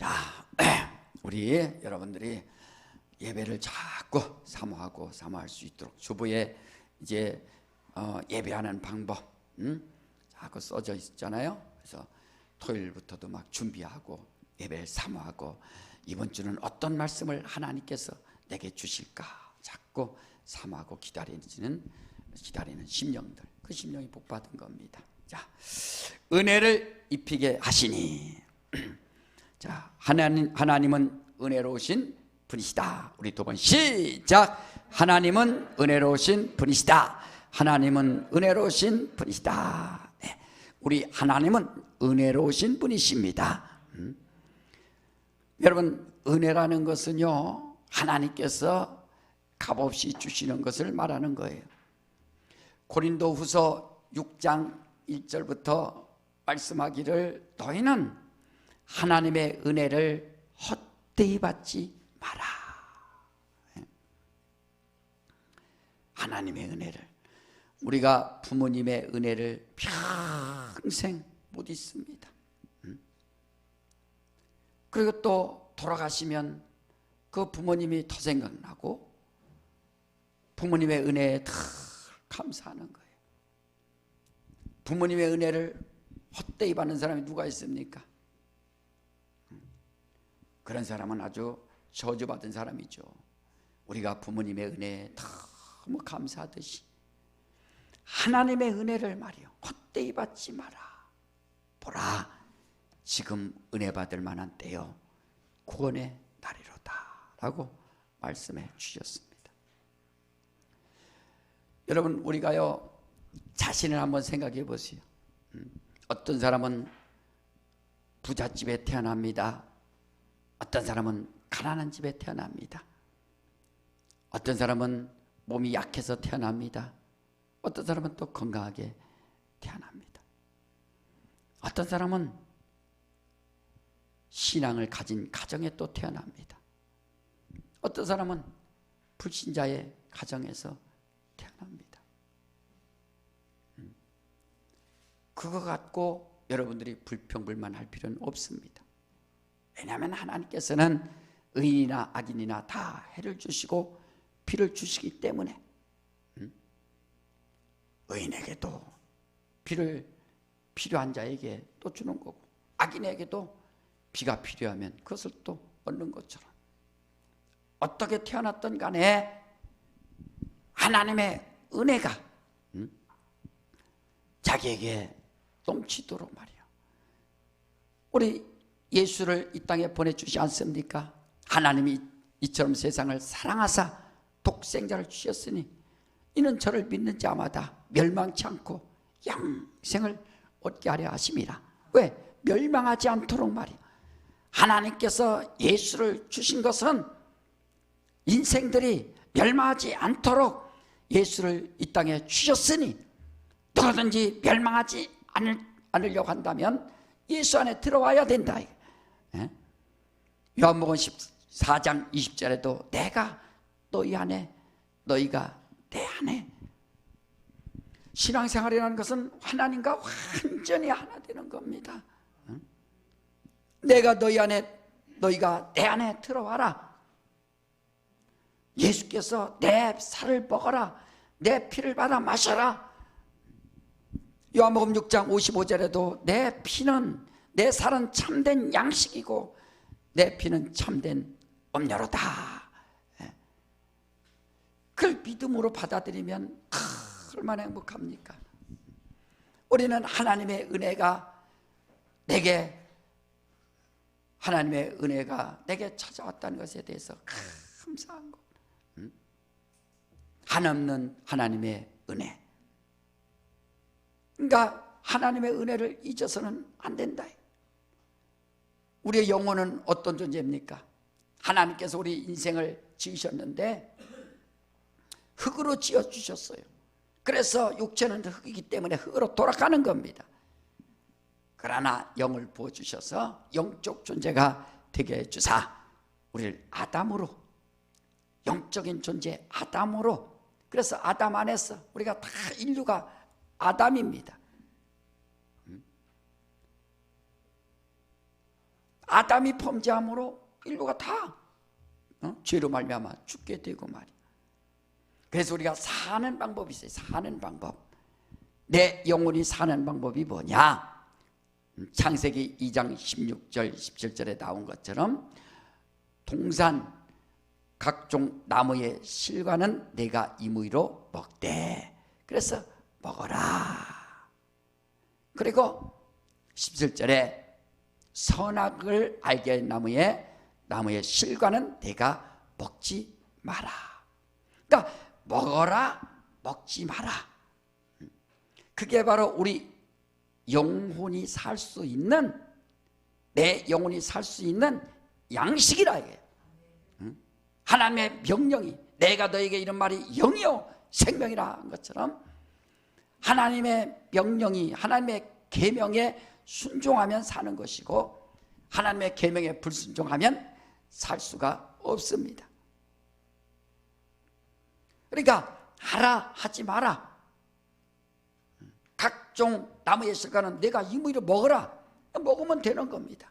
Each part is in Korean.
자, 우리 여러분들이 예배를 자꾸 사모할 수 있도록 주보에 이제 예배하는 방법 자꾸 써져 있잖아요. 그래서 토요일부터도 막 준비하고 예배를 사모하고 이번 주는 어떤 말씀을 하나님께서 내게 주실까 자꾸 사모하고 기다리는 심령들, 그 심령이 복받은 겁니다. 자, 은혜를 입히게 하시니 자, 하나님은 은혜로우신 분이시다. 우리 두 번 시작. 하나님은 은혜로우신 분이시다. 하나님은 은혜로우신 분이시다. 네. 우리 하나님은 은혜로우신 분이십니다. 여러분, 은혜라는 것은요, 하나님께서 값없이 주시는 것을 말하는 거예요. 고린도후서 6장 1절부터 말씀하기를 너희는 하나님의 은혜를 헛되이 받지 마라. 하나님의 은혜를, 우리가 부모님의 은혜를 평생 못 잊습니다. 그리고 또 돌아가시면 그 부모님이 더 생각나고 부모님의 은혜에 더 감사하는 거예요. 부모님의 은혜를 헛되이 받는 사람이 누가 있습니까? 그런 사람은 아주 저주받은 사람이죠. 우리가 부모님의 은혜에 너무 감사하듯이 하나님의 은혜를 말이요, 헛되이 받지 마라. 보라, 지금 은혜 받을 만한 때요, 구원의 날이로다 라고 말씀해 주셨습니다. 여러분, 우리가요 자신을 한번 생각해 보세요. 어떤 사람은 부잣집에 태어납니다. 어떤 사람은 가난한 집에 태어납니다. 어떤 사람은 몸이 약해서 태어납니다. 어떤 사람은 또 건강하게 태어납니다. 어떤 사람은 신앙을 가진 가정에 또 태어납니다. 어떤 사람은 불신자의 가정에서 태어납니다. 그거 갖고 여러분들이 불평불만할 필요는 없습니다. 왜냐하면 하나님께서는 의인이나 악인이나 다 해를 주시고 피를 주시기 때문에 의인에게도 피를 필요한 자에게 또 주는 거고 악인에게도 피가 필요하면 그것을 또 얻는 것처럼 어떻게 태어났던 간에 하나님의 은혜가 자기에게 넘치도록 말이야. 우리 예수를 이 땅에 보내주지 않습니까? 하나님이 이처럼 세상을 사랑하사 독생자를 주셨으니 이는 저를 믿는 자마다 멸망치 않고 영생을 얻게 하려 하심이라. 왜? 멸망하지 않도록 말이야. 하나님께서 예수를 주신 것은 인생들이 멸망하지 않도록 예수를 이 땅에 주셨으니 누구든지 멸망하지 않으려고 한다면 예수 안에 들어와야 된다. 요한복음 14장 20절에도 내가 너희 안에 너희가 내 안에. 신앙생활이라는 것은 하나님과 완전히 하나 되는 겁니다. 내가 너희 안에 너희가 내 안에 들어와라. 예수께서 내 살을 먹어라, 내 피를 받아 마셔라. 요한복음 6장 55절에도 내 피는, 내 살은 참된 양식이고 내 피는 참된 음료로다. 그걸 믿음으로 받아들이면 얼마나 행복합니까? 우리는 하나님의 은혜가 내게 찾아왔다는 것에 대해서 감사한 것. 한없는 하나님의 은혜. 그러니까 하나님의 은혜를 잊어서는 안 된다. 우리의 영혼은 어떤 존재입니까? 하나님께서 우리 인생을 지으셨는데 흙으로 지어주셨어요. 그래서 육체는 흙이기 때문에 흙으로 돌아가는 겁니다. 그러나 영을 부어주셔서 영적 존재가 되게 해주사 우리를 아담으로, 영적인 존재 아담으로, 그래서 아담 안에서 우리가 다 인류가 아담입니다. 아담이 범죄함으로 인류가 다 죄로 말미암아 죽게 되고 말이야. 그래서 우리가 사는 방법이 있어요. 사는 방법. 내 영혼이 사는 방법이 뭐냐? 창세기 2장 16절 17절에 나온 것처럼 동산 각종 나무의 실과는 내가 임의로 먹되. 그래서 먹어라. 그리고 17절에 선악을 알게 한 나무의 실과는 내가 먹지 마라. 그러니까 먹어라, 먹지 마라. 그게 바로 우리 영혼이 살 수 있는, 내 영혼이 살 수 있는 양식이라 이게. 하나님의 명령이, 내가 너에게 이런 말이 영이요 생명이라 한 것처럼 하나님의 명령이, 하나님의 계명에 순종하면 사는 것이고 하나님의 계명에 불순종하면 살 수가 없습니다. 그러니까 하라 하지 마라. 각종 나무의 실과는 내가 임의로 먹어라. 먹으면 되는 겁니다.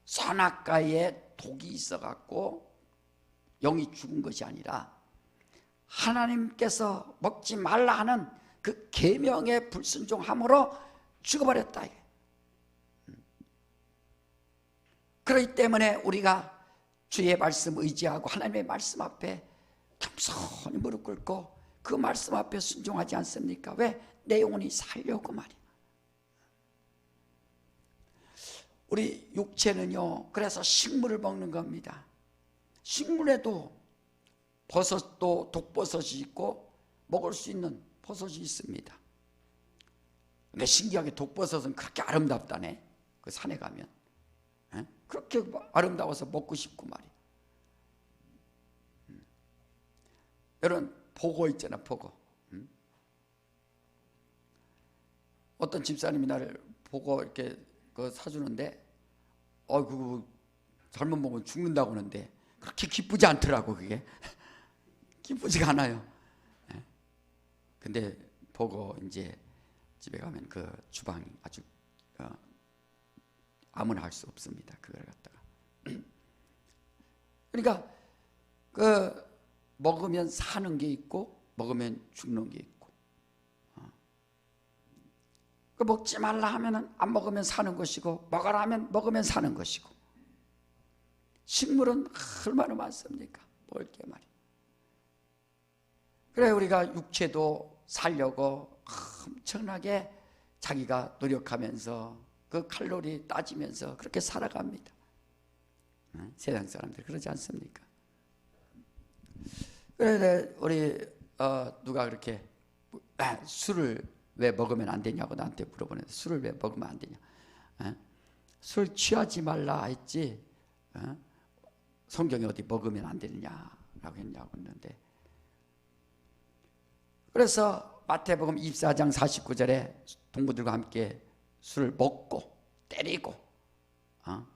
선악과에 독이 있어갖고 영이 죽은 것이 아니라 하나님께서 먹지 말라 하는 그 계명에 불순종함으로 죽어버렸다. 그렇기 때문에 우리가 주의 말씀 의지하고 하나님의 말씀 앞에 겸손히 무릎 꿇고 그 말씀 앞에 순종하지 않습니까? 왜? 내 영혼이 살려고 말이야. 우리 육체는요, 그래서 식물을 먹는 겁니다. 식물에도 버섯도 독버섯이 있고 먹을 수 있는 버섯이 있습니다. 근데 신기하게 독버섯은 그렇게 아름답다네. 그 산에 가면 그렇게 아름다워서 먹고 싶고 말이야. 여러분 보고 있잖아, 보고. 어떤 집사님이 나를 보고 이렇게 사주는데, 그거 잘못 먹으면 죽는다고 하는데 그렇게 기쁘지 않더라고. 그게 기쁘지가 않아요. 근데 보고 이제 집에 가면 그 주방이 아주 아무나 할 수 없습니다. 그걸 갖다가. 그러니까 그 먹으면 사는 게 있고 먹으면 죽는 게 있고, 그 먹지 말라 하면은 안 먹으면 사는 것이고 먹어라 하면 먹으면 사는 것이고. 식물은 얼마나 많습니까? 먹을 게 말이야. 그래 우리가 육체도 살려고 엄청나게 자기가 노력하면서 그 칼로리 따지면서 그렇게 살아갑니다. 세상 사람들 그러지 않습니까? 그래 우리 누가 그렇게 술을 왜 먹으면 안 되냐고 나한테 물어보는데, 술을 왜 먹으면 안 되냐? 술 취하지 말라 했지 성경에 어디 먹으면 안 되느냐라고 했냐고 했는데, 그래서 마태복음 24장 49절에 동무들과 함께 술을 먹고 때리고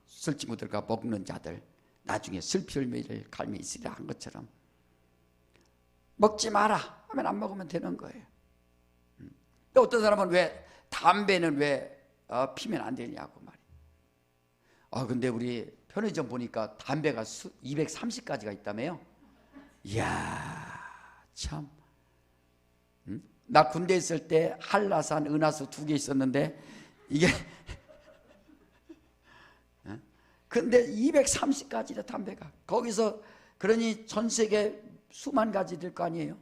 술친구들과 먹는 자들 나중에 슬피 흘릴 갈미 있으리라 한 것처럼 먹지 마라 하면 안 먹으면 되는 거예요. 또 어떤 사람은 왜 담배는 왜 피면 안 되냐고 말이에요. 근데 우리 편의점 보니까 담배가 230가지가 있다며요. 이야 참. 나 군대 있을 때 한라산, 은하수 2개 있었는데 이게 근데 230가지래 담배가. 거기서 그러니 전 세계 수만 가지 될 거 아니에요.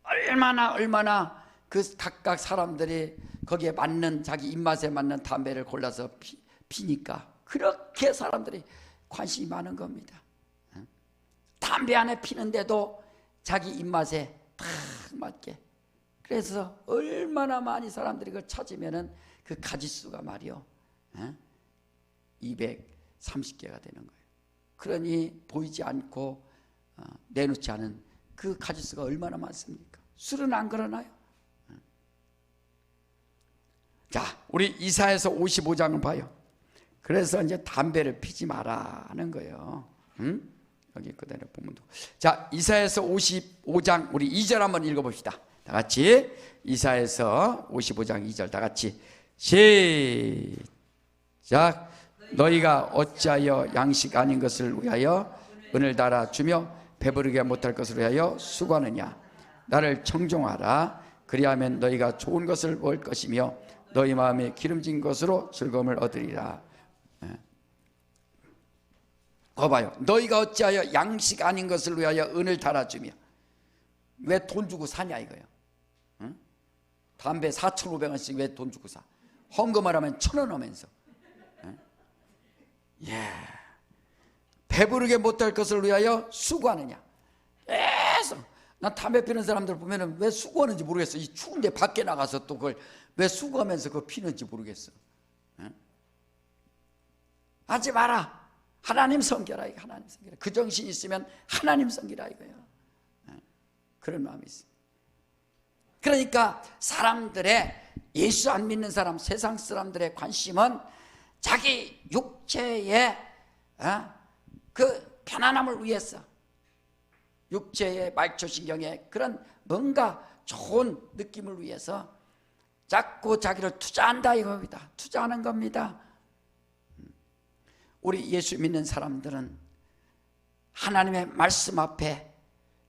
얼마나 그 각각 사람들이 거기에 맞는 자기 입맛에 맞는 담배를 골라서 피니까 그렇게 사람들이 관심이 많은 겁니다. 담배 안에 피는데도 자기 입맛에 딱 맞게. 그래서 얼마나 많이 사람들이 그걸 찾으면은 그 가지수가 말이요 230개가 되는 거예요. 그러니 보이지 않고 내놓지 않은 그 가지수가 얼마나 많습니까? 술은 안 그러나요? 자, 우리 이사야서 55장을 봐요. 그래서 이제 담배를 피지 마라 하는 거예요. 여기 그대로 보면 돼. 자, 이사야서 55장 우리 2절 한번 읽어봅시다. 다 같이. 이사야서 55장 2절 다 같이 시작. 너희가 어찌하여 양식 아닌 것을 위하여 은을 달아 주며 배부르게 못할 것을 위하여 수고하느냐. 나를 청종하라. 그리하면 너희가 좋은 것을 먹을 것이며 너희 마음에 기름진 것으로 즐거움을 얻으리라. 봐봐요. 너희가 어찌하여 양식 아닌 것을 위하여 은을 달아주며. 왜 돈 주고 사냐 이거예요. 응? 담배 4,500원씩 왜 돈 주고 사? 헌금을 하면 1,000원 오면서. 응? 예. 배부르게 못할 것을 위하여 수고하느냐. 계속. 난 담배 피는 사람들 보면 왜 수고하는지 모르겠어. 이 추운데 밖에 나가서 또 그걸 왜 수고하면서 그거 피는지 모르겠어. 응? 하지 마라. 하나님 섬겨라. 하나님 섬겨라. 그 정신 있으면 하나님 섬기라 이거예요. 그런 마음이 있습니다. 그러니까 사람들의, 예수 안 믿는 사람, 세상 사람들의 관심은 자기 육체의 그 편안함을 위해서, 육체의 말초신경의 그런 뭔가 좋은 느낌을 위해서 자꾸 자기를 투자한다 이겁니다. 투자하는 겁니다. 우리 예수 믿는 사람들은 하나님의 말씀 앞에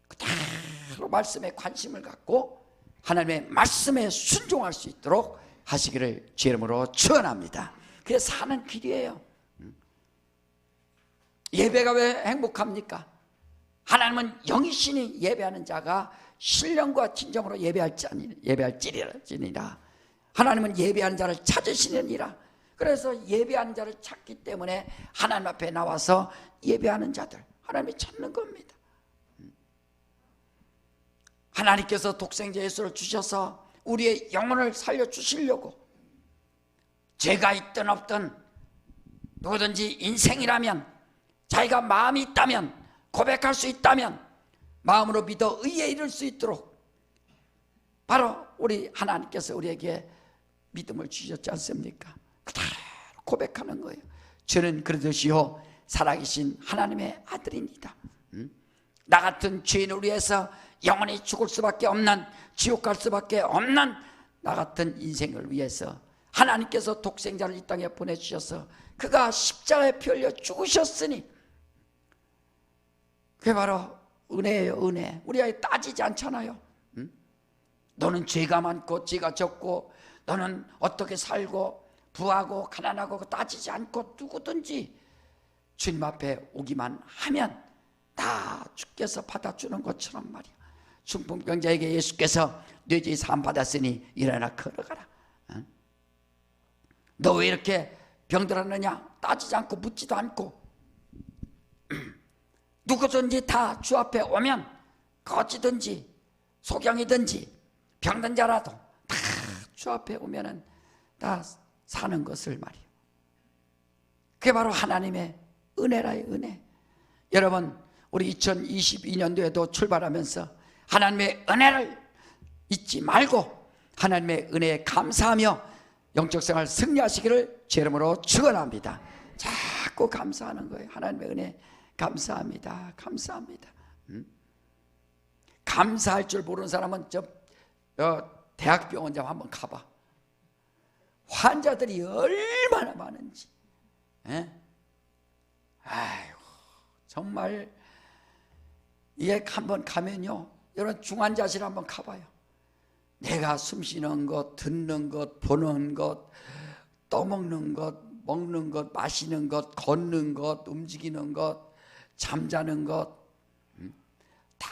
그대로 말씀에 관심을 갖고 하나님의 말씀에 순종할 수 있도록 하시기를 주의 이름으로 축원합니다. 그게 사는 길이에요. 예배가 왜 행복합니까? 하나님은 영이시니 예배하는 자가 신령과 진정으로 예배할지니라. 하나님은 예배하는 자를 찾으시느니라. 그래서 예배하는 자를 찾기 때문에 하나님 앞에 나와서 예배하는 자들 하나님이 찾는 겁니다. 하나님께서 독생자 예수를 주셔서 우리의 영혼을 살려주시려고, 죄가 있든 없든 누구든지 인생이라면, 자기가 마음이 있다면, 고백할 수 있다면 마음으로 믿어 의에 이를 수 있도록 바로 우리 하나님께서 우리에게 믿음을 주셨지 않습니까? 그대로 고백하는 거예요. 저는 그러듯이요 살아계신 하나님의 아들입니다. 나 같은 죄인을 위해서 영원히 죽을 수밖에 없는, 지옥 갈 수밖에 없는 나 같은 인생을 위해서 하나님께서 독생자를 이 땅에 보내주셔서 그가 십자가에 피 흘려 죽으셨으니, 그게 바로 은혜예요. 은혜. 우리가 따지지 않잖아요. 너는 죄가 많고 죄가 적고 너는 어떻게 살고 부하고 가난하고 따지지 않고 누구든지 주님 앞에 오기만 하면 다 주께서 받아주는 것처럼 말이야. 중풍병자에게 예수께서 네 죄 사함 받았으니 일어나 걸어가라. 너 왜 이렇게 병들었느냐? 따지지 않고 묻지도 않고 누구든지 다 주 앞에 오면 거지든지 소경이든지 병든 자라도 다 주 앞에 오면은 다 사는 것을 말이에요. 그게 바로 하나님의 은혜라요, 은혜. 여러분, 우리 2022년도에도 출발하면서 하나님의 은혜를 잊지 말고 하나님의 은혜에 감사하며 영적 생활 승리하시기를 제 이름으로 축원합니다. 자꾸 감사하는 거예요. 하나님의 은혜 감사합니다. 감사합니다. 감사할 줄 모르는 사람은 대학병원 좀 한번 가봐. 환자들이 얼마나 많은지. 아이고, 정말 이게 한번 가면요, 여러분 중환자실 한번 가봐요. 내가 숨 쉬는 것, 듣는 것, 보는 것, 떠먹는 것, 먹는 것, 마시는 것, 걷는 것, 움직이는 것, 잠자는 것, 다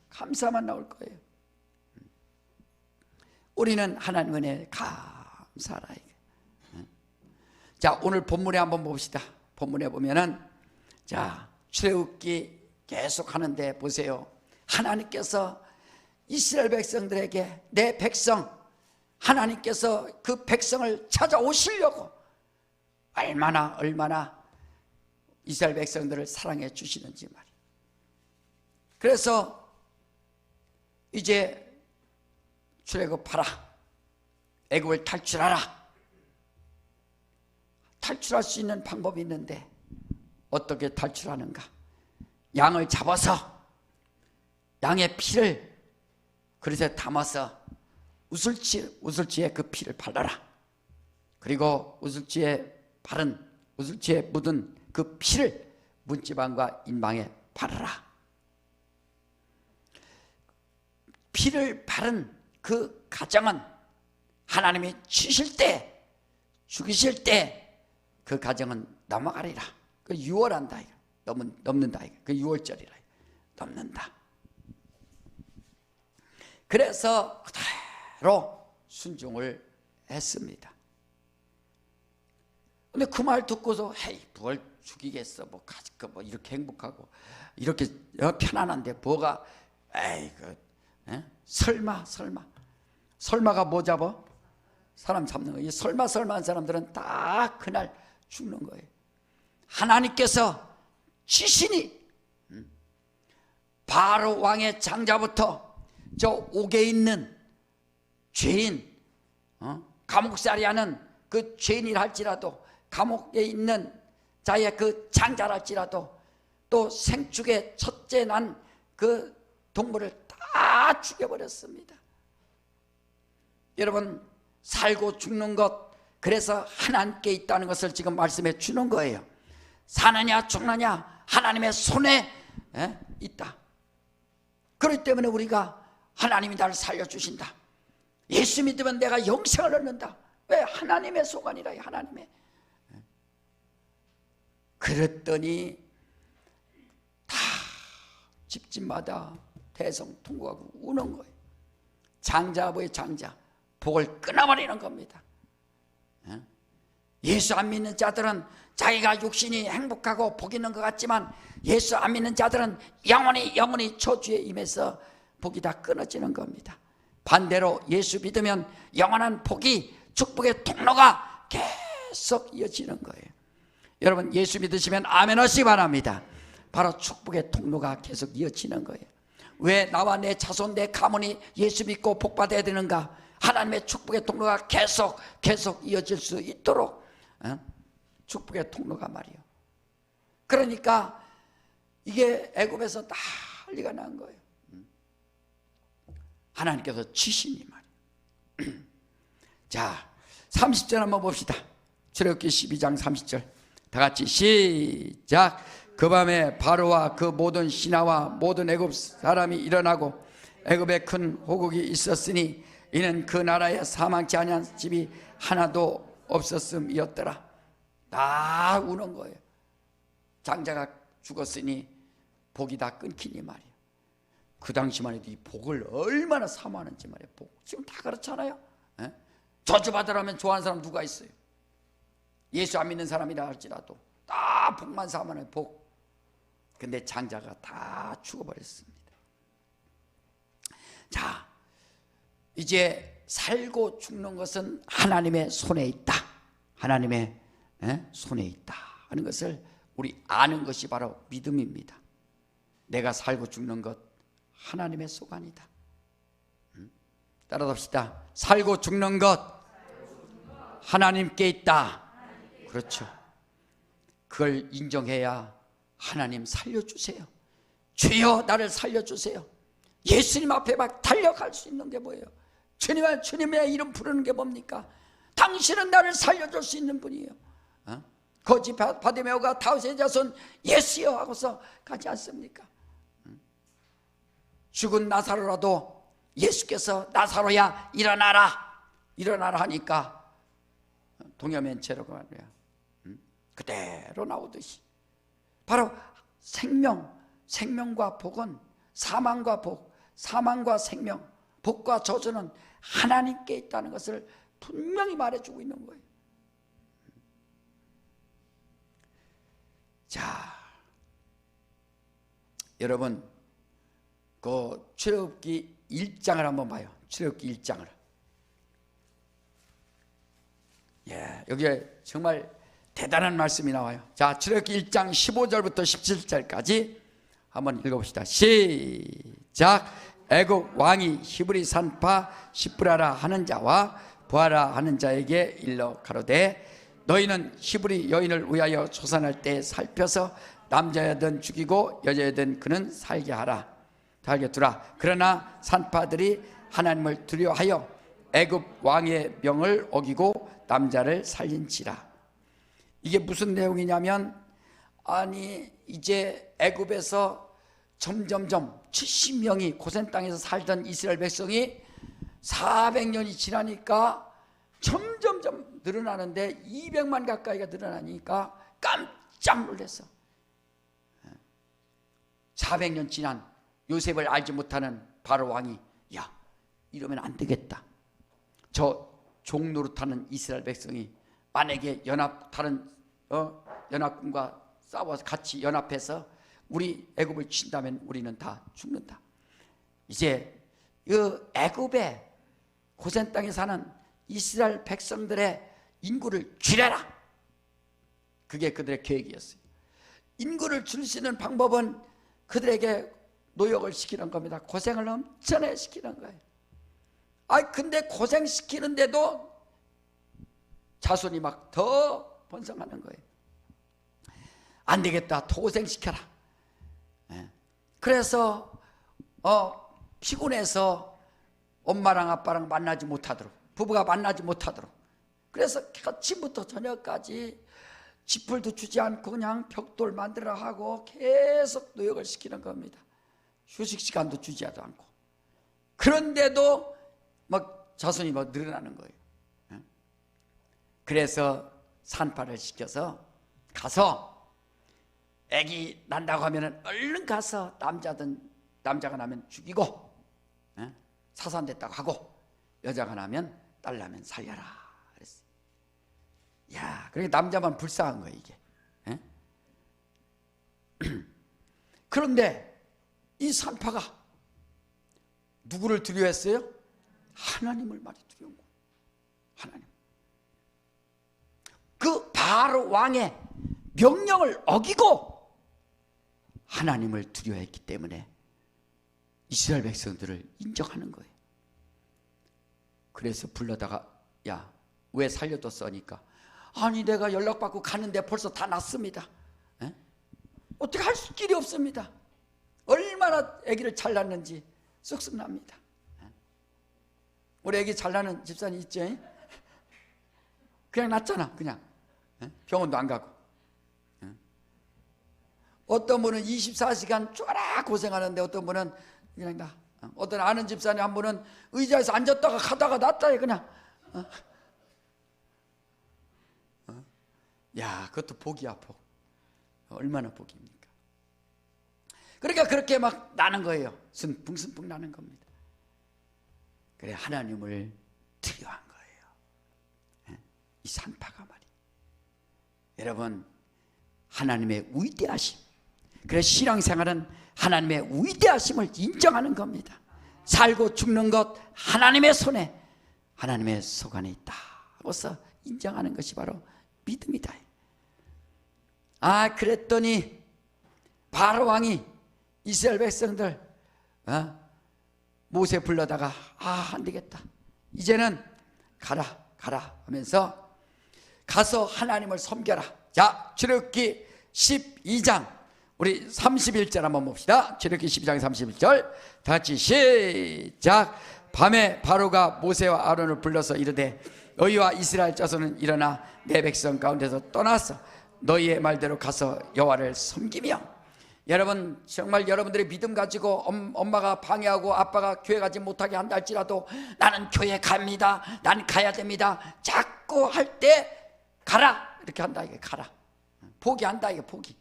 감사만 나올 거예요. 우리는 하나님 은혜에 감사하라. 자, 오늘 본문에 한번 봅시다. 본문에 보면은, 자, 출애굽기 계속 하는데 보세요. 하나님께서 이스라엘 백성들에게, 내 백성, 하나님께서 그 백성을 찾아오시려고 얼마나 이스라엘 백성들을 사랑해 주시는지 말이에요. 그래서 이제 출애굽하라, 애굽을 탈출하라. 탈출할 수 있는 방법이 있는데 어떻게 탈출하는가? 양을 잡아서 양의 피를 그릇에 담아서 우슬지에 그 피를 발라라. 그리고 우슬지에 묻은 그 피를 문지방과 인방에 바르라. 피를 바른 그 가정은 하나님이 치실 때, 죽이실 때 그 가정은 넘어가리라. 그 유월한다. 넘는다. 그 유월절이라. 넘는다. 그래서 그대로 순종을 했습니다. 근데 그 말 듣고서 헤이 뭘 죽이겠어, 뭐 이렇게 행복하고 이렇게 편안한데 뭐가 에이 설마가 뭐 잡아? 사람 잡는 거예요. 설마한 사람들은 다 그날 죽는 거예요. 하나님께서 지신이 바로 왕의 장자부터 저 옥에 있는 죄인, 감옥살이 하는 그 죄인이라 할지라도, 감옥에 있는 자의 그 장자랄지라도, 또 생축의 첫째 난 그 동물을 다 죽여버렸습니다. 여러분, 살고 죽는 것, 그래서 하나님께 있다는 것을 지금 말씀해 주는 거예요. 사느냐 죽느냐 하나님의 손에 있다. 그렇기 때문에 우리가 하나님이 나를 살려주신다, 예수 믿으면 내가 영생을 얻는다. 왜? 하나님의 소관이라. 하나님의. 그랬더니 다 집집마다 대성통곡하고 우는 거예요. 장자부의 장자, 복을 끊어버리는 겁니다. 예수 안 믿는 자들은 자기가 육신이 행복하고 복 있는 것 같지만, 예수 안 믿는 자들은 영원히 저주에 임해서 복이 다 끊어지는 겁니다. 반대로 예수 믿으면 영원한 복이, 축복의 통로가 계속 이어지는 거예요. 여러분, 예수 믿으시면 아멘 하시기 바랍니다. 바로 축복의 통로가 계속 이어지는 거예요. 왜 나와 내 자손, 내 가문이 예수 믿고 복 받아야 되는가? 하나님의 축복의 통로가 계속 이어질 수 있도록 축복의 통로가 말이요. 그러니까 이게 애굽에서 난리가 난 거예요. 하나님께서 치시니 말이에요. 자, 30절 한번 봅시다. 출애굽기 12장 30절 다 같이 시작. 그 밤에 바로와 그 모든 신하와 모든 애굽 사람이 일어나고 애굽에 큰 호국이 있었으니 이는 그 나라에 사망치 아니한 집이 하나도 없었음이었더라. 다 우는 거예요. 장자가 죽었으니 복이 다 끊기니 말이에요. 그 당시만 해도 이 복을 얼마나 사모하는지 말이에요. 복. 지금 다 그렇잖아요. 저주받으라면 좋아하는 사람 누가 있어요? 예수 안 믿는 사람이라 할지라도 다 복만 사모하는 복. 근데 장자가 다 죽어버렸습니다. 자, 이제 살고 죽는 것은 하나님의 손에 있다. 하나님의 손에 있다 하는 것을 우리 아는 것이 바로 믿음입니다. 내가 살고 죽는 것 하나님의 소관이다. 따라합시다. 살고 죽는 것 하나님께 있다. 그렇죠. 그걸 인정해야 하나님 살려주세요. 주여 나를 살려주세요. 예수님 앞에 막 달려갈 수 있는 게 뭐예요? 주님의 이름 부르는 게 뭡니까? 당신은 나를 살려줄 수 있는 분이에요. 거지 바디메오가 다윗의 자손 예수여 하고서 가지 않습니까? 죽은 나사로라도 예수께서 나사로야 일어나라 하니까 동여맨체로가 아니라 그대로 나오듯이 바로 생명과 복은 사망과 복, 사망과 생명, 복과 저주는 하나님께 있다는 것을 분명히 말해주고 있는 거예요. 자, 여러분 그 출애굽기 1장을 한번 봐요. 출애굽기 1장을. 여기에 정말 대단한 말씀이 나와요. 자, 출애굽기 1장 15절부터 17절까지 한번 읽어봅시다. 시작. 애굽 왕이 히브리 산파 시브라라 하는 자와 부하라 하는 자에게 일러 가로되 너희는 히브리 여인을 위하여 조산할 때 살펴서 남자여든 죽이고 여자여든 그는 살게 하라. 살게 두라. 그러나 산파들이 하나님을 두려워하여 애굽 왕의 명을 어기고 남자를 살린지라. 이게 무슨 내용이냐면, 아니 이제 애굽에서 점점점 70명이 고센 땅에서 살던 이스라엘 백성이 400년이 지나니까 점점점 늘어나는데 200만 가까이가 늘어나니까 깜짝 놀랐어. 400년 지난 요셉을 알지 못하는 바로 왕이, 야, 이러면 안 되겠다. 저 종노릇하는 이스라엘 백성이 만약에 다른 연합군과 싸워서 같이 연합해서 우리 애굽을 친다면 우리는 다 죽는다. 이제 그 애굽의 고센 땅에 사는 이스라엘 백성들의 인구를 줄여라. 그게 그들의 계획이었어요. 인구를 줄이는 방법은 그들에게 노역을 시키는 겁니다. 고생을 엄청나게 시키는 거예요. 근데 고생시키는데도 자손이 막 더 번성하는 거예요. 안 되겠다, 더 고생시켜라. 그래서 피곤해서 엄마랑 아빠랑 만나지 못하도록, 부부가 만나지 못하도록, 그래서 아침부터 저녁까지 지풀도 주지 않고 그냥 벽돌 만들어 하고 계속 노역을 시키는 겁니다. 휴식 시간도 주지 않고. 그런데도 막 자손이 막 늘어나는 거예요. 그래서 산파를 시켜서 가서 애기 난다고 하면은 얼른 가서 남자가 나면 죽이고, 사산됐다고 하고, 여자가 나면 딸 나면 살려라 그랬어요. 야, 그러니까 남자만 불쌍한 거예요 이게. 그런데 이 산파가 누구를 두려워했어요? 하나님을 많이 두려운 거예요. 하나님. 그 바로 왕의 명령을 어기고 하나님을 두려워했기 때문에 이스라엘 백성들을 인정하는 거예요. 그래서 불러다가, 야, 왜 살려뒀어? 하니까, 아니 내가 연락받고 가는데 벌써 다 났습니다. 어떻게 할 길이 없습니다. 얼마나 아기를 잘 낳는지 쑥쑥 납니다. 우리 아기 잘 낳는 집사님 있죠? 그냥 낳잖아. 그냥 병원도 안 가고. 어떤 분은 24시간 쫄아 고생하는데 어떤 분은 그냥 나. 어떤 아는 집사님 한 분은 의자에서 앉았다가 가다가 낫다 그냥. 야, 그것도 복이야, 복. 얼마나 복입니까? 그러니까 그렇게 막 나는 거예요. 승풍승풍 나는 겁니다. 그래, 하나님을 두려워한 거예요. 이 산파가 말이에요. 여러분, 하나님의 위대하심. 그래서 신앙생활은 하나님의 위대하심을 인정하는 겁니다. 살고 죽는 것 하나님의 손에, 하나님의 손안에 있다 하고서 인정하는 것이 바로 믿음이다. 그랬더니 바로 왕이 이스라엘 백성들 모세 불러다가, 안 되겠다, 이제는 가라 하면서 가서 하나님을 섬겨라. 자, 출애굽기 12장 우리 31절 한번 봅시다. 출애굽기 12장 31절 다 같이 시작. 밤에 바로가 모세와 아론을 불러서 이르되, 너희와 이스라엘 자손은 일어나 내 백성 가운데서 떠나서 너희의 말대로 가서 여호와를 섬기며. 여러분, 정말 여러분들의 믿음 가지고 엄마가 방해하고 아빠가 교회 가지 못하게 한다 할지라도 나는 교회 갑니다, 난 가야 됩니다, 자꾸 할 때 가라 이렇게 한다. 이게 가라, 포기한다. 이게 포기.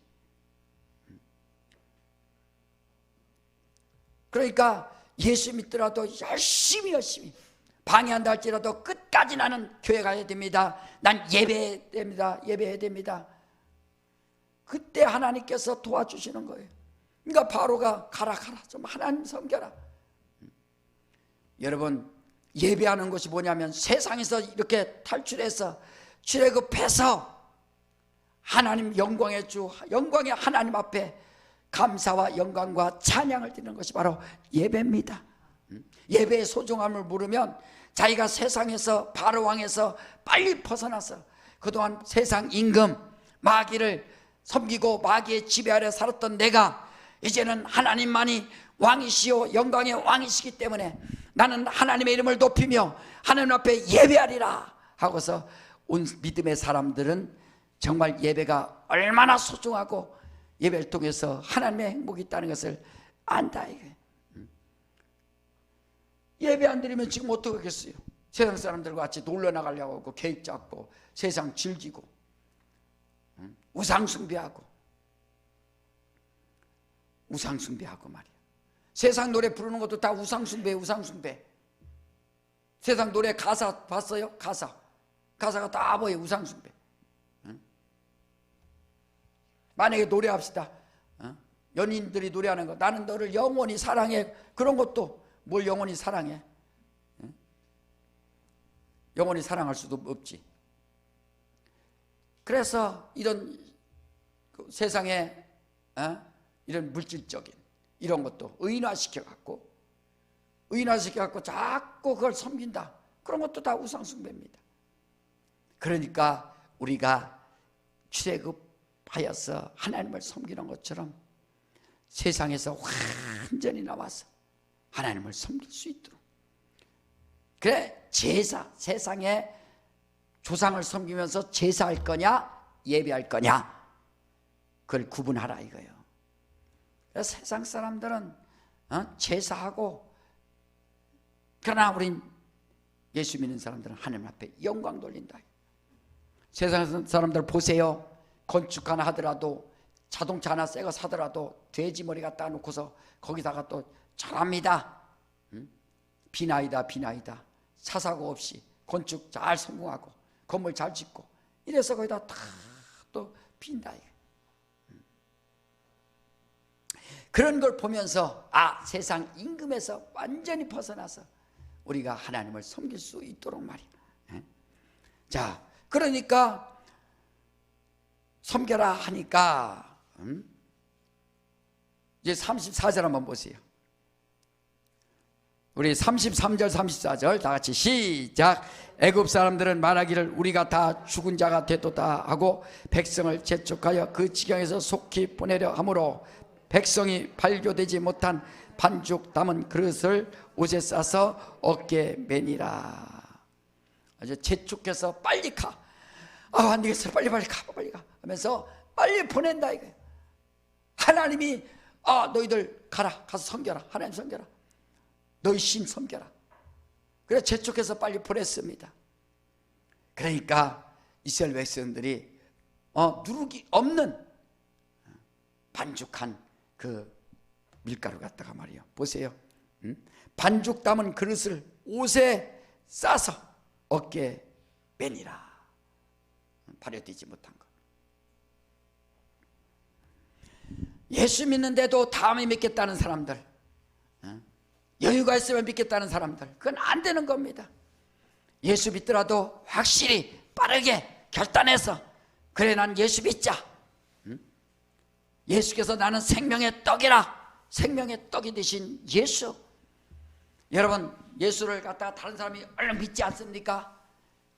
그러니까 예수 믿더라도 열심히 방해한다 할지라도 끝까지 나는 교회 가야 됩니다, 난 예배해야 됩니다. 그때 하나님께서 도와주시는 거예요. 그러니까 바로가 가라 좀 하나님 섬겨라. 여러분, 예배하는 것이 뭐냐면 세상에서 이렇게 탈출해서 출애굽해서 하나님 영광의 주, 영광의 하나님 앞에 감사와 영광과 찬양을 드리는 것이 바로 예배입니다. 예배의 소중함을 모르면 자기가 세상에서, 바로 왕에서 빨리 벗어나서 그동안 세상 임금 마귀를 섬기고 마귀의 지배 아래 살았던 내가 이제는 하나님만이 왕이시요 영광의 왕이시기 때문에 나는 하나님의 이름을 높이며 하나님 앞에 예배하리라 하고서 온 믿음의 사람들은 정말 예배가 얼마나 소중하고 예배를 통해서 하나님의 행복이 있다는 것을 안다 이거예요. 예배 안 드리면 지금 어떡하겠어요? 세상 사람들과 같이 놀러 나가려고 하고 계획 잡고 세상 즐기고 우상 숭배하고 말이야. 세상 노래 부르는 것도 다 우상 숭배. 세상 노래 가사 봤어요? 가사가 다 뭐예요? 우상 숭배. 만약에 노래합시다. 연인들이 노래하는 거, 나는 너를 영원히 사랑해. 그런 것도 뭘 영원히 사랑해? 영원히 사랑할 수도 없지. 그래서 이런 세상에 이런 물질적인 이런 것도 의인화시켜갖고 자꾸 그걸 섬긴다. 그런 것도 다 우상숭배입니다. 그러니까 우리가 출애굽하여서 하나님을 섬기는 것처럼 세상에서 완전히 나와서 하나님을 섬길 수 있도록. 그래, 제사, 세상에 조상을 섬기면서 제사할 거냐 예배할 거냐 그걸 구분하라 이거예요. 그래서 세상 사람들은 제사하고, 그러나 우린 예수 믿는 사람들은 하나님 앞에 영광 돌린다. 세상 사람들 보세요. 건축 하나 하더라도, 자동차 하나 새 거 사더라도 돼지 머리 갖다 놓고서 거기다가 또 잘합니다. 비나이다. 차 사고 없이 건축 잘 성공하고 건물 잘 짓고 이래서 거기다 다 또 빈다. 그런 걸 보면서 세상 임금에서 완전히 벗어나서 우리가 하나님을 섬길 수 있도록 말이야. 자, 그러니까 섬겨라 하니까 이제 34절 한번 보세요. 우리 33절 34절 다 같이 시작. 애굽 사람들은 말하기를 우리가 다 죽은 자가 되도다 하고 백성을 재촉하여 그 지경에서 속히 보내려 하므로 백성이 발교되지 못한 반죽 담은 그릇을 옷에 싸서 어깨에 매니라. 아주 재촉해서 빨리 가. 안 되겠어. 빨리 가 하면서 빨리 보낸다 이거예요. 하나님이 너희들 가라. 가서 섬겨라. 하나님 섬겨라. 너희 신 섬겨라. 그래서 재촉해서 빨리 보냈습니다. 그러니까 이스라엘 백성들이 누룩이 없는 반죽한 그 밀가루 갖다가 말이요, 보세요. 반죽 담은 그릇을 옷에 싸서 어깨에 매니라. 발효되지 못한 것. 예수 믿는데도 다음에 믿겠다는 사람들, 여유가 있으면 믿겠다는 사람들, 그건 안 되는 겁니다. 예수 믿더라도 확실히 빠르게 결단해서 그래, 난 예수 믿자. 예수께서 나는 생명의 떡이라. 생명의 떡이 되신 예수. 여러분, 예수를 갖다가 다른 사람이 얼른 믿지 않습니까?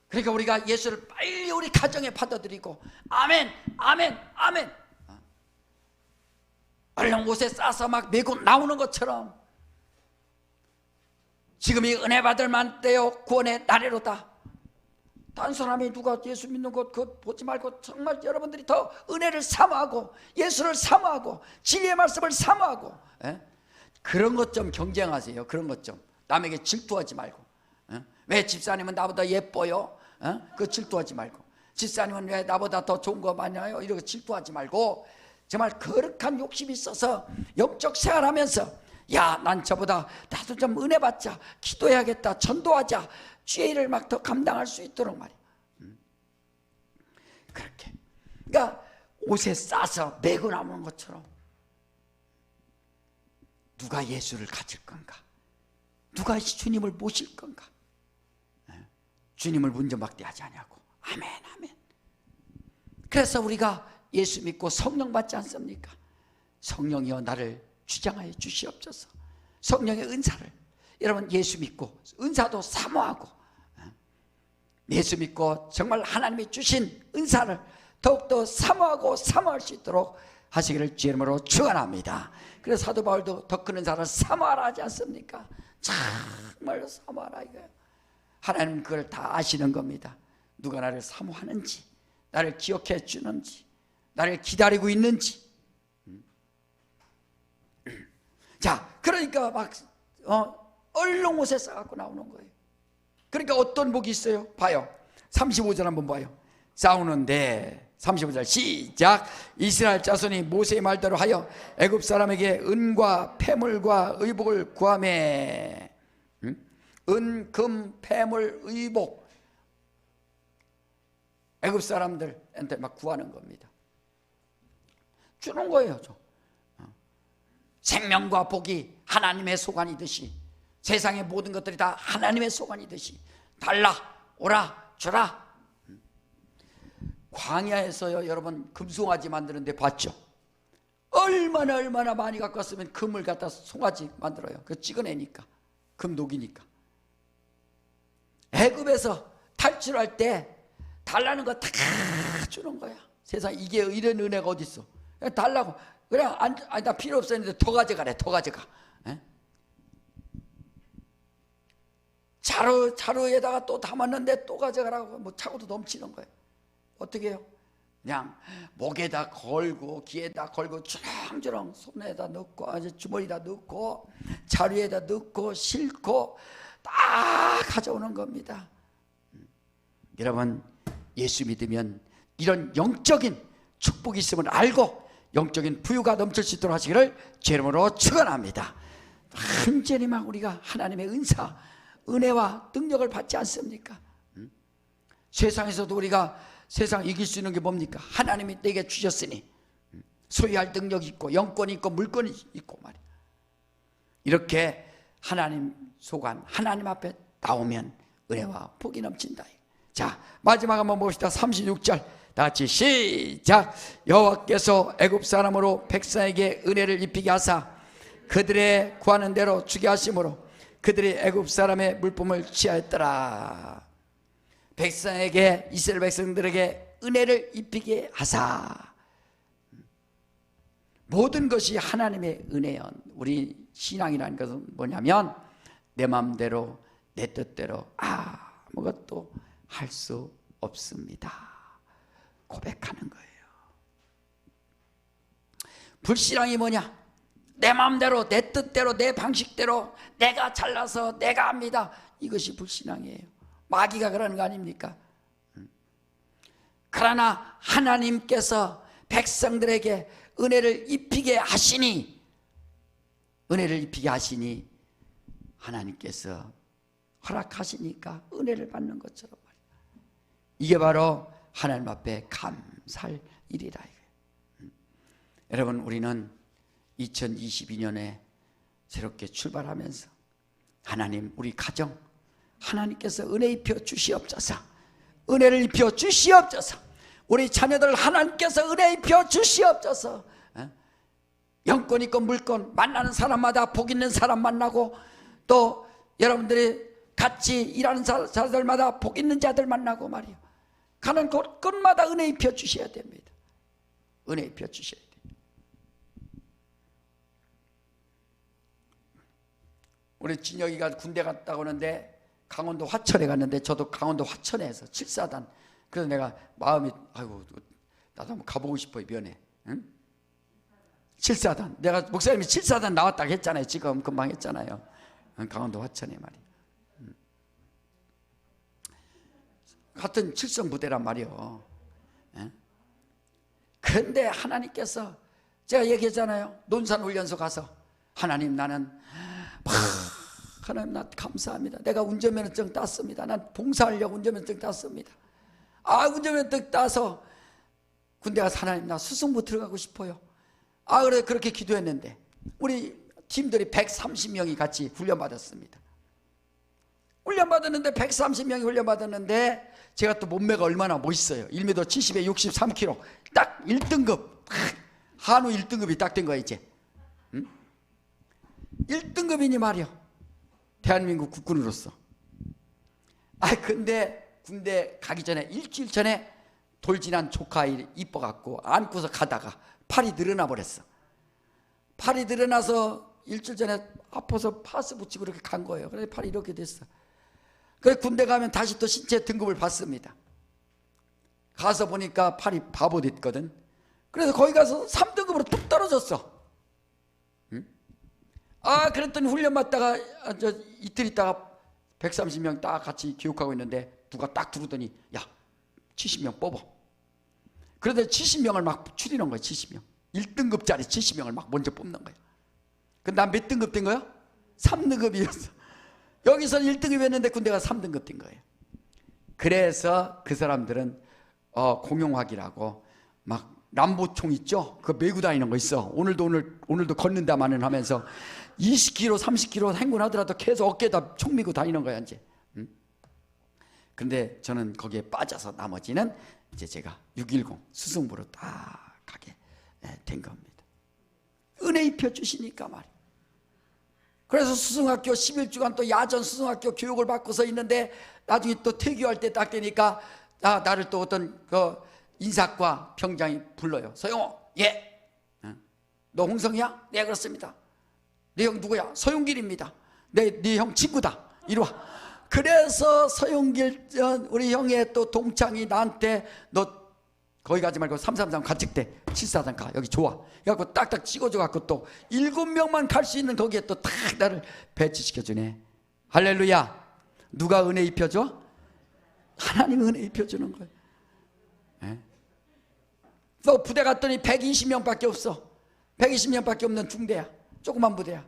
그러니까 우리가 예수를 빨리 우리 가정에 받아들이고 아멘. 얼른 옷에 싸서 막 메고 나오는 것처럼 지금이 은혜 받을 만때요 구원의 날이로다. 딴 사람이 누가 예수 믿는 것 그거 보지 말고 정말 여러분들이 더 은혜를 사모하고 예수를 사모하고 진리의 말씀을 사모하고 그런 것 좀 경쟁하세요. 그런 것 좀 남에게 질투하지 말고. 왜 집사님은 나보다 예뻐요? 그거 질투하지 말고. 집사님은 왜 나보다 더 좋은 거 많아요? 이러고 질투하지 말고 정말 거룩한 욕심이 있어서 영적 생활하면서 난 저보다 나도 좀 은혜 받자, 기도해야겠다, 전도하자, 주의 일을 막 더 감당할 수 있도록 말이야. 그렇게. 그러니까 옷에 싸서 메고 나오는 것처럼 누가 예수를 가질 건가? 누가 주님을 모실 건가? 주님을 문전박대하지 않냐고. 아멘. 그래서 우리가 예수 믿고 성령 받지 않습니까? 성령이여 나를 주장하여 주시옵소서. 성령의 은사를, 여러분 예수 믿고 은사도 사모하고 예수 믿고 정말 하나님이 주신 은사를 더욱더 사모하고 사모할 수 있도록 하시기를 주의 이름으로 축원합니다. 그래서 사도 바울도 더 크는 자를 사모하라 하지 않습니까? 정말로 사모하라 이거예요. 하나님 그걸 다 아시는 겁니다. 누가 나를 사모하는지, 나를 기억해 주는지, 나를 기다리고 있는지. 자, 그러니까 막 얼른 옷에 싸갖고 나오는 거예요. 그러니까 어떤 복이 있어요? 봐요. 35절 한번 봐요. 싸우는데 35절 시작. 이스라엘 자손이 모세의 말대로 하여 애굽 사람에게 은과 폐물과 의복을 구하매. 은, 금, 폐물, 의복. 애굽 사람들한테 막 구하는 겁니다. 주는 거예요. 생명과 복이 하나님의 소관이듯이, 세상의 모든 것들이 다 하나님의 소관이듯이 달라, 오라, 주라. 광야에서요, 여러분 금송아지 만드는데 봤죠? 얼마나 많이 갖고 왔으면 금을 갖다 송아지 만들어요. 그 찍어내니까, 금 녹이니까. 애굽에서 탈출할 때 달라는 거 다 주는 거야. 세상 이게 이런 은혜가 어디 있어? 달라고. 그냥 아니 나 필요 없었는데 더 가져가래. 더 가져가. 자루에다가 또 담았는데 또 가져가라고. 뭐 차고도 넘치는 거예요. 어떻게 해요? 그냥 목에다 걸고 귀에다 걸고 주렁주렁 손에다 넣고 주머니에다 넣고 자루에다 넣고 싣고 다 가져오는 겁니다. 여러분, 예수 믿으면 이런 영적인 축복이 있음을 알고 영적인 부유가 넘칠 수 있도록 하시기를 주의 이름으로 축원합니다. 완전히 막 우리가 하나님의 은사, 은혜와 능력을 받지 않습니까? 세상에서도 우리가 세상 이길 수 있는 게 뭡니까? 하나님이 내게 주셨으니 소유할 능력이 있고 영권이 있고 물권이 있고 말이야. 이렇게 하나님 소관, 하나님 앞에 나오면 은혜와 복이 넘친다. 자, 마지막 한번 봅시다. 36절 다 같이 시작. 여호와께서 애굽 사람으로 백성에게 은혜를 입히게 하사 그들의 구하는 대로 주게 하심으로 그들이 애굽 사람의 물품을 취하였더라. 백성에게, 이스라엘 백성들에게 은혜를 입히게 하사. 모든 것이 하나님의 은혜요. 우리 신앙이라는 것은 뭐냐면 내 마음대로 내 뜻대로 아무것도 할 수 없습니다. 고백하는 거예요. 불신앙이 뭐냐? 내 마음대로 내 뜻대로 내 방식대로 내가 잘나서 내가 합니다. 이것이 불신앙이에요. 마귀가 그러는 거 아닙니까? 그러나 하나님께서 백성들에게 은혜를 입히게 하시니, 은혜를 입히게 하시니 하나님께서 허락하시니까 은혜를 받는 것처럼 말이에요. 이게 바로 하나님 앞에 감사할 일이라. 여러분, 우리는 2022년에 새롭게 출발하면서 하나님, 우리 가정 하나님께서 은혜 입혀 주시옵소서. 은혜를 입혀 주시옵소서. 우리 자녀들 하나님께서 은혜 입혀 주시옵소서. 영권 있고 물권, 만나는 사람마다 복 있는 사람 만나고, 또 여러분들이 같이 일하는 자들마다 복 있는 자들 만나고 말이요. 가는 곳곳마다 은혜 입혀 주셔야 됩니다. 은혜 입혀 주셔야 돼요. 우리 진혁이가 군대 갔다 오는데 강원도 화천에 갔는데, 저도 강원도 화천에서 7사단. 그래서 내가 마음이, 아이고 나도 한번 가보고 싶어요. 면회. 응? 7사단. 내가 목사님이 7사단 나왔다고 했잖아요. 지금 금방 했잖아요. 강원도 화천에 말이에요. 같은 칠성부대란 말이요. 그런데 하나님께서, 제가 얘기했잖아요. 논산훈련소 가서 하나님, 나는 하나님, 나 감사합니다. 내가 운전면허증 땄습니다. 난 봉사하려고 운전면허증 땄습니다. 운전면허증 따서 군대 가서 하나님, 나 수송부 들어가고 싶어요. 그래, 그렇게 기도했는데 우리 팀들이 130명이 같이 훈련받았습니다. 훈련받았는데 130명이 훈련받았는데 제가 또 몸매가 얼마나 멋있어요. 1m 70에 63kg 딱 1등급 한우 1등급이 딱 된 거야 이제. 1등급이니 말이요. 대한민국 국군으로서. 근데 군대 가기 전에 일주일 전에 돌진한 조카 이뻐갖고 안고서 가다가 팔이 늘어나 버렸어. 팔이 늘어나서 일주일 전에 아파서 파스 붙이고 이렇게 간 거예요. 그래서 팔이 이렇게 됐어. 그래서 군대 가면 다시 또 신체 등급을 받습니다. 가서 보니까 팔이 바보 됐거든. 그래서 거기 가서 3등급으로 뚝 떨어졌어. 응? 그랬더니 훈련 받다가 이틀 있다가 130명 딱 같이 교육하고 있는데 누가 딱 들어오더니 야 70명 뽑아. 그런데 70명을 막 추리는 거야. 70명 1등급짜리 70명을 막 먼저 뽑는 거야. 근데 난 몇 등급 된 거야? 3등급이었어. 여기서는 1등급이었는데 군대가 3등급 된 거예요. 그래서 그 사람들은 공용화기라고 막 람보총 있죠? 그거 메고 다니는 거 있어. 오늘도 걷는다마는 하면서 20km 30km 행군하더라도 계속 어깨에다 총 메고 다니는 거야 이제. 근데 저는 거기에 빠져서 나머지는 이제 제가 610 수송부로 딱 가게 된 겁니다. 은혜 입혀 주시니까 말이에요. 그래서 수송학교 11주간 또 야전 수송학교 교육을 받고서 있는데 나중에 또 퇴교할 때 딱 되니까 나를 또 어떤 그 인사과 병장이 불러요. 소영호, 예. 너 홍성이야? 네, 그렇습니다. 네 형 누구야? 소용길입니다. 네 형 친구다. 이리 와. 그래서 소용길 우리 형의 또 동창이 나한테 너 거기 가지 말고 333 관측대 7사단 가. 여기 좋아. 그래갖고 딱딱 찍어줘 갖고 또 7명만 갈 수 있는 거기에 또 딱 나를 배치시켜주네. 할렐루야. 누가 은혜 입혀줘? 하나님 은혜 입혀주는 거예요. 또 부대 갔더니 120명밖에 없어. 120명밖에 없는 중대야. 조그만 부대야.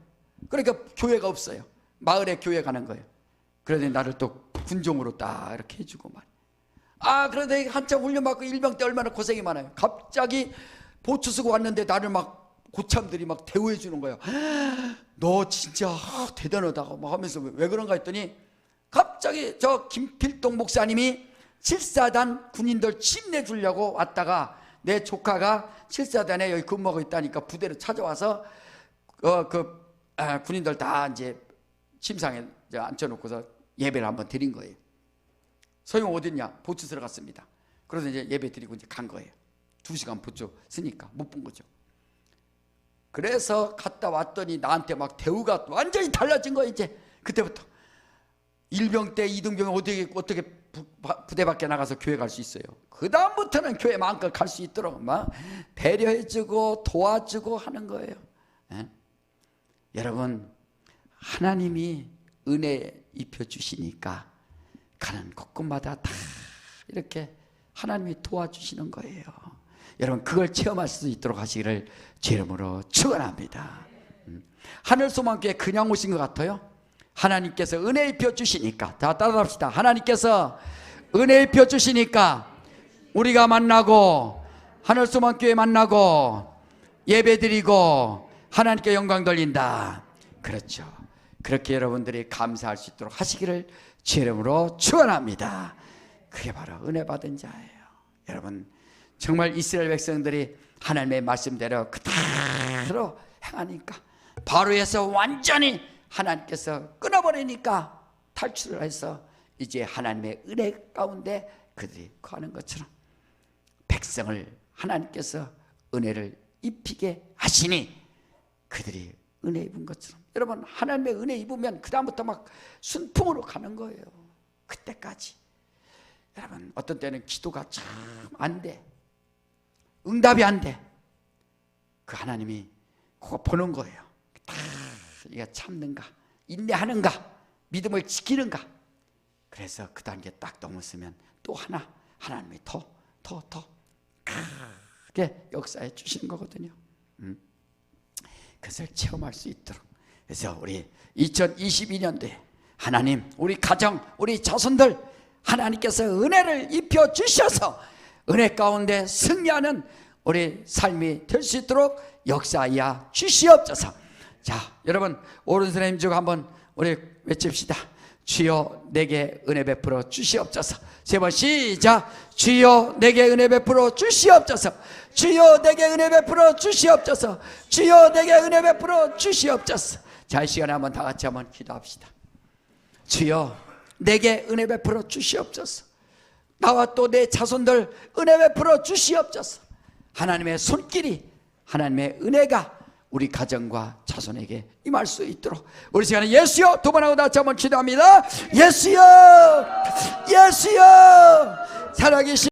그러니까 교회가 없어요. 마을에 교회 가는 거예요. 그러더니 나를 또 군종으로 딱 이렇게 해주고 말이야. 그런데 한참 훈련받고 일병 때 얼마나 고생이 많아요. 갑자기 보초 쓰고 왔는데 나를 막 고참들이 막 대우해 주는 거예요. 너 진짜 대단하다고 막 하면서 왜 그런가 했더니 갑자기 저 김필동 목사님이 7사단 군인들 침내 주려고 왔다가 내 조카가 7사단에 여기 근무하고 있다니까 부대로 찾아와서 군인들 다 이제 침상에 앉혀놓고서 예배를 한번 드린 거예요. 소영 어딨냐? 보초 쓰러 갔습니다. 그래서 이제 예배 드리고 이제 간 거예요. 2시간 보초 쓰니까 못 본 거죠. 그래서 갔다 왔더니 나한테 막 대우가 완전히 달라진 거예요. 이제 그때부터 일병 때 2등병 어떻게 부대 밖에 나가서 교회 갈 수 있어요. 그 다음부터는 교회 마음껏 갈 수 있도록 막 배려해주고 도와주고 하는 거예요. 여러분 하나님이 은혜 입혀주시니까 가는 곳곳마다 다 이렇게 하나님이 도와주시는 거예요. 여러분 그걸 체험할 수 있도록 하시기를 주 이름으로 축원합니다. 하늘소망교회 그냥 오신 것 같아요? 하나님께서 은혜 입혀주시니까 다 따라합시다. 하나님께서 은혜 입혀주시니까 우리가 만나고 하늘소망교회 만나고 예배드리고 하나님께 영광 돌린다. 그렇죠. 그렇게 여러분들이 감사할 수 있도록 하시기를 주 이름으로 축원합니다. 그게 바로 은혜 받은 자예요. 여러분 정말 이스라엘 백성들이 하나님의 말씀대로 그대로 행하니까 바로에서 완전히 하나님께서 끊어버리니까 탈출을 해서 이제 하나님의 은혜 가운데 그들이 거하는 것처럼 백성을 하나님께서 은혜를 입히게 하시니 그들이 은혜 입은 것처럼 여러분 하나님의 은혜 입으면 그 다음부터 막 순풍으로 가는 거예요. 그때까지. 여러분 어떤 때는 기도가 참 안 돼. 응답이 안 돼. 그 하나님이 그거 보는 거예요. 네가 참는가 인내하는가 믿음을 지키는가. 그래서 그 단계 딱 넘었으면 또 하나님이 더 크게 역사해 주시는 거거든요. 그것을 체험할 수 있도록. 그래서 우리 2022년도에 하나님 우리 가정 우리 자손들 하나님께서 은혜를 입혀 주셔서 은혜 가운데 승리하는 우리 삶이 될 수 있도록 역사하여 주시옵소서. 자 여러분 오른손에 힘주고 한번 우리 외칩시다. 주여 내게 은혜 베풀어 주시옵소서. 세 번 시작. 주여 내게 은혜 베풀어 주시옵소서. 주여 내게 은혜 베풀어 주시옵소서. 주여 내게 은혜 베풀어 주시옵소서. 자 이 시간에 한번 다 같이 한번 기도합시다. 주여 내게 은혜 베풀어 주시옵소서. 나와 또 내 자손들 은혜 베풀어 주시옵소서. 하나님의 손길이 하나님의 은혜가 우리 가정과 자손에게 임할 수 있도록 우리 시간에 예수여 두 번 하고 다시 한번 기도합니다. 예수여, 예수여, 살아계신